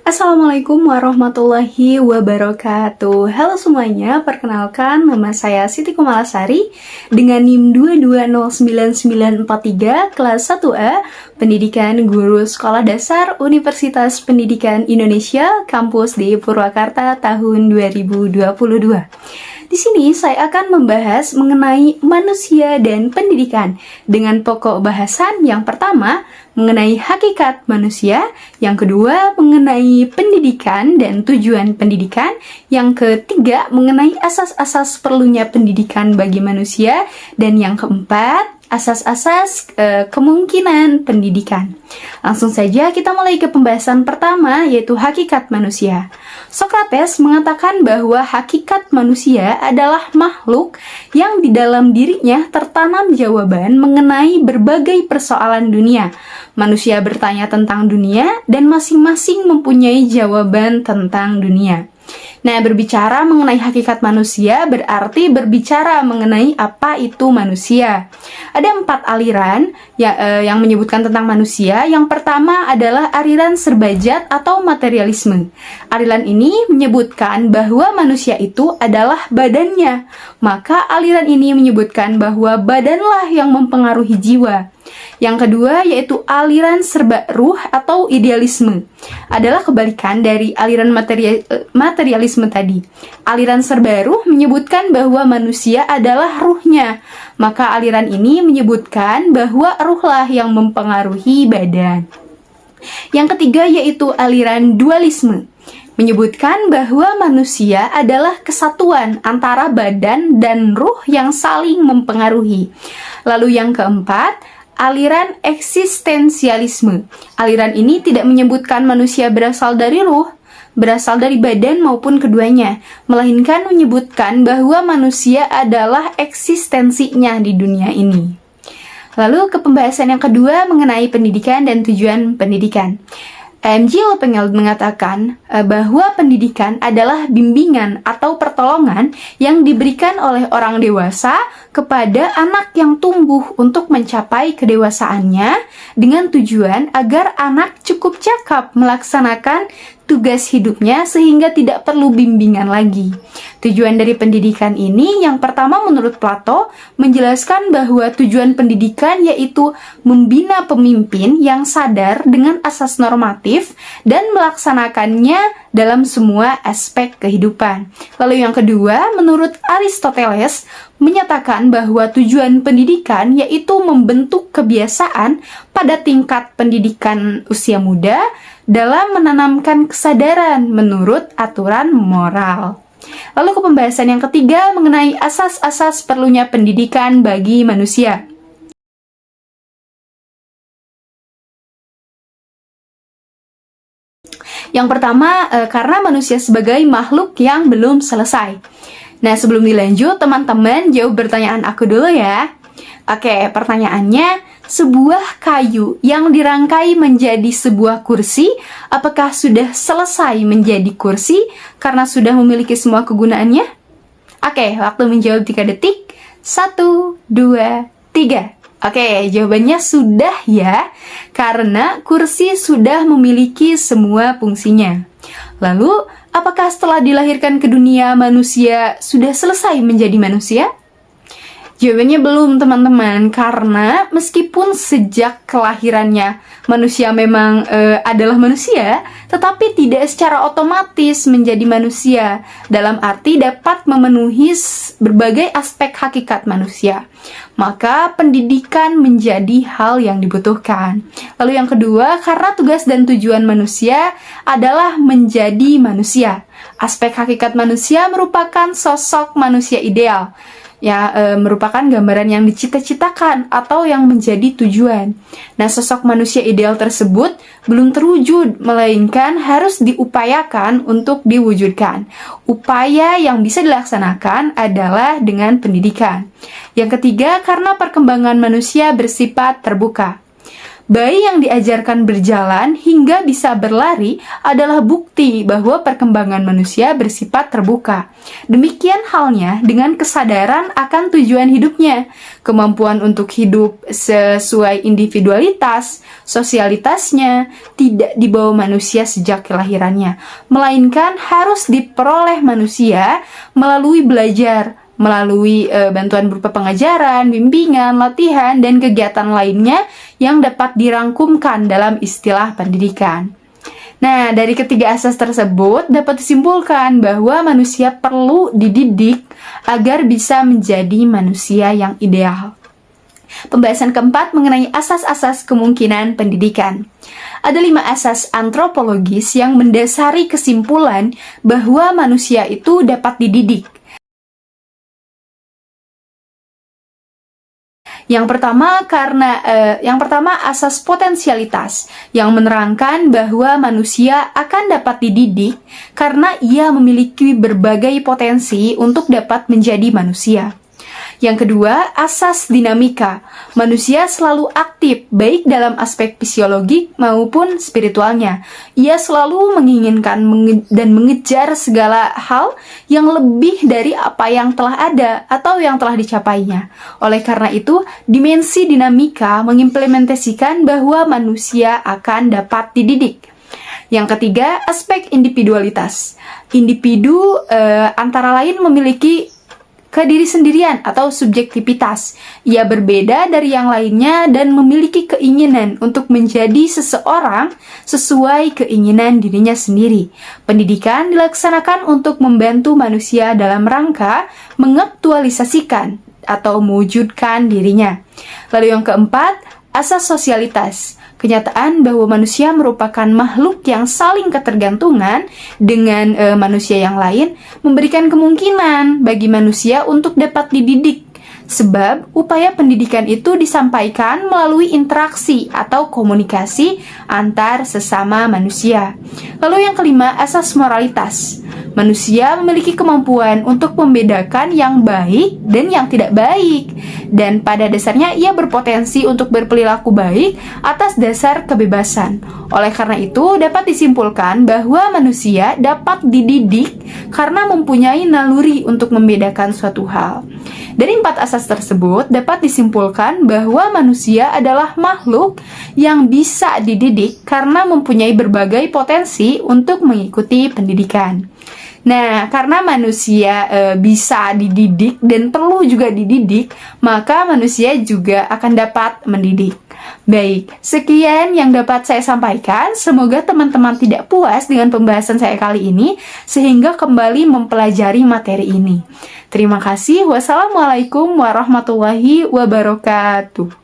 Assalamualaikum warahmatullahi wabarakatuh. Halo semuanya, perkenalkan nama saya Siti Kumalasari dengan NIM 2209943 kelas 1A Pendidikan Guru Sekolah Dasar Universitas Pendidikan Indonesia kampus di Purwakarta tahun 2022. Di sini saya akan membahas mengenai manusia dan pendidikan dengan pokok bahasan yang pertama mengenai hakikat manusia, yang kedua mengenai pendidikan dan tujuan pendidikan, yang ketiga mengenai asas-asas perlunya pendidikan bagi manusia, dan yang keempat asas-asas kemungkinan pendidikan. Langsung saja kita mulai ke pembahasan pertama, yaitu hakikat manusia. Sokrates mengatakan bahwa hakikat manusia adalah makhluk yang di dalam dirinya tertanam jawaban mengenai berbagai persoalan dunia. Manusia bertanya tentang dunia dan masing-masing mempunyai jawaban tentang dunia. Nah, berbicara mengenai hakikat manusia berarti berbicara mengenai apa itu manusia. Ada 4 aliran yang menyebutkan tentang manusia. Yang pertama adalah aliran serbajat atau materialisme. Aliran ini menyebutkan bahwa manusia itu adalah badannya. Maka aliran ini menyebutkan bahwa badanlah yang mempengaruhi jiwa. Yang kedua yaitu aliran serba ruh atau idealisme. Adalah kebalikan dari aliran materialisme tadi. Aliran serba ruh menyebutkan bahwa manusia adalah ruhnya. Maka aliran ini menyebutkan bahwa ruhlah yang mempengaruhi badan. Yang ketiga yaitu aliran dualisme. Menyebutkan bahwa manusia adalah kesatuan antara badan dan ruh yang saling mempengaruhi. Lalu yang keempat, aliran eksistensialisme. Aliran ini tidak menyebutkan manusia berasal dari ruh, berasal dari badan maupun keduanya, melainkan menyebutkan bahwa manusia adalah eksistensinya di dunia ini. Lalu ke pembahasan yang kedua mengenai pendidikan dan tujuan pendidikan. M.J. Lopengel mengatakan bahwa pendidikan adalah bimbingan atau pertolongan yang diberikan oleh orang dewasa kepada anak yang tumbuh untuk mencapai kedewasaannya dengan tujuan agar anak cukup cakap melaksanakan tugas hidupnya sehingga tidak perlu bimbingan lagi. Tujuan dari pendidikan ini yang pertama menurut Plato menjelaskan bahwa tujuan pendidikan yaitu membina pemimpin yang sadar dengan asas normatif dan melaksanakannya dalam semua aspek kehidupan. Lalu yang kedua, menurut Aristoteles menyatakan bahwa tujuan pendidikan yaitu membentuk kebiasaan pada tingkat pendidikan usia muda dalam menanamkan kesadaran menurut aturan moral. Lalu ke pembahasan yang ketiga mengenai asas-asas perlunya pendidikan bagi manusia. Yang pertama, karena manusia sebagai makhluk yang belum selesai. Nah, sebelum dilanjut, teman-teman jawab pertanyaan aku dulu ya. Oke, pertanyaannya, sebuah kayu yang dirangkai menjadi sebuah kursi, apakah sudah selesai menjadi kursi karena sudah memiliki semua kegunaannya? Oke, waktu menjawab 3 detik. 1, 2, 3. Oke, jawabannya sudah ya, karena kursi sudah memiliki semua fungsinya. Lalu, apakah setelah dilahirkan ke dunia manusia sudah selesai menjadi manusia? Jawabannya belum teman-teman, karena meskipun sejak kelahirannya manusia memang adalah manusia, tetapi tidak secara otomatis menjadi manusia, dalam arti dapat memenuhi berbagai aspek hakikat manusia. Maka pendidikan menjadi hal yang dibutuhkan. Lalu yang kedua, karena tugas dan tujuan manusia adalah menjadi manusia. Aspek hakikat manusia merupakan sosok manusia ideal, merupakan gambaran yang dicita-citakan atau yang menjadi tujuan. Nah, sosok manusia ideal tersebut belum terwujud, melainkan harus diupayakan untuk diwujudkan. Upaya yang bisa dilaksanakan adalah dengan pendidikan. Yang ketiga, karena perkembangan manusia bersifat terbuka. Bayi yang diajarkan berjalan hingga bisa berlari adalah bukti bahwa perkembangan manusia bersifat terbuka. Demikian halnya dengan kesadaran akan tujuan hidupnya, kemampuan untuk hidup sesuai individualitas, sosialitasnya, tidak dibawa manusia sejak kelahirannya, melainkan harus diperoleh manusia melalui belajar, melalui bantuan berupa pengajaran, bimbingan, latihan, dan kegiatan lainnya yang dapat dirangkumkan dalam istilah pendidikan. Nah, dari ketiga asas tersebut dapat disimpulkan bahwa manusia perlu dididik agar bisa menjadi manusia yang ideal. Pembahasan keempat mengenai asas-asas kemungkinan pendidikan. Ada 5 asas antropologis yang mendasari kesimpulan bahwa manusia itu dapat dididik. Yang pertama asas potensialitas yang menerangkan bahwa manusia akan dapat dididik karena ia memiliki berbagai potensi untuk dapat menjadi manusia. Yang kedua, asas dinamika. Manusia selalu aktif, baik dalam aspek fisiologik maupun spiritualnya. Ia selalu menginginkan dan mengejar segala hal yang lebih dari apa yang telah ada atau yang telah dicapainya. Oleh karena itu, dimensi dinamika mengimplementasikan bahwa manusia akan dapat dididik. Yang ketiga, aspek individualitas. Individu antara lain memiliki kediri sendirian atau subjektivitas. Ia berbeda dari yang lainnya dan memiliki keinginan untuk menjadi seseorang sesuai keinginan dirinya sendiri. Pendidikan dilaksanakan untuk membantu manusia dalam rangka mengaktualisasikan atau mewujudkan dirinya. Lalu yang keempat, asas sosialitas. Kenyataan bahwa manusia merupakan makhluk yang saling ketergantungan dengan manusia yang lain memberikan kemungkinan bagi manusia untuk dapat dididik. Sebab upaya pendidikan itu disampaikan melalui interaksi atau komunikasi antar sesama manusia. Lalu yang kelima, asas moralitas. Manusia memiliki kemampuan untuk membedakan yang baik dan yang tidak baik. Dan pada dasarnya ia berpotensi untuk berperilaku baik atas dasar kebebasan. Oleh karena itu dapat disimpulkan bahwa manusia dapat dididik karena mempunyai naluri untuk membedakan suatu hal. Dari 4 asas tersebut dapat disimpulkan bahwa manusia adalah makhluk yang bisa dididik karena mempunyai berbagai potensi untuk mengikuti pendidikan. Nah, karena manusia bisa dididik dan perlu juga dididik, maka manusia juga akan dapat mendidik. Baik, sekian yang dapat saya sampaikan. Semoga teman-teman tidak puas dengan pembahasan saya kali ini, sehingga kembali mempelajari materi ini. Terima kasih. Wassalamualaikum warahmatullahi wabarakatuh.